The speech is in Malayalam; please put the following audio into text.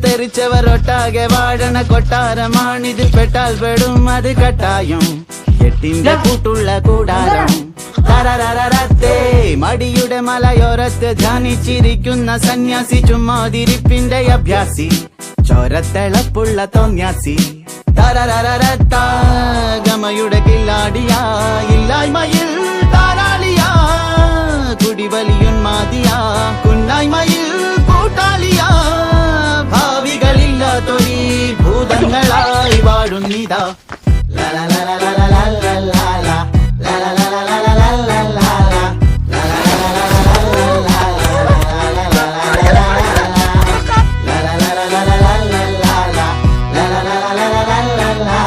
തെറിച്ചവർ ഒട്ടാകെ വാഴണ കൊട്ടാരമാണിതിൽ പെട്ടാൽ പെടും അത് കട്ടായം എട്ടിന്റെ കൂട്ടുള്ള കൂടാരം തരരരരത്തേ മടിയുടെ മലയോരത്ത് ധ്യാനിച്ചിരിക്കുന്ന സന്യാസി ചുമ്മാതിരിപ്പിന്റെ അഭ്യാസി ചോരത്തിളപ്പുള്ള തോന്യാസി തരരരരത്ത ഗമയുടെ കില്ലാടിയാ ഇല്ലായ്മയിൽ താരാളിയാ കുടിവലിയുന്മാതിയാ കുന്നായ്മയിൽ കൂട്ടാളിയാ ഭാവികളില്ലാത്തൊരീ ഭൂതങ്ങളായി വാഴുന്നിതാ. ല ല ല ല ല ല ല ല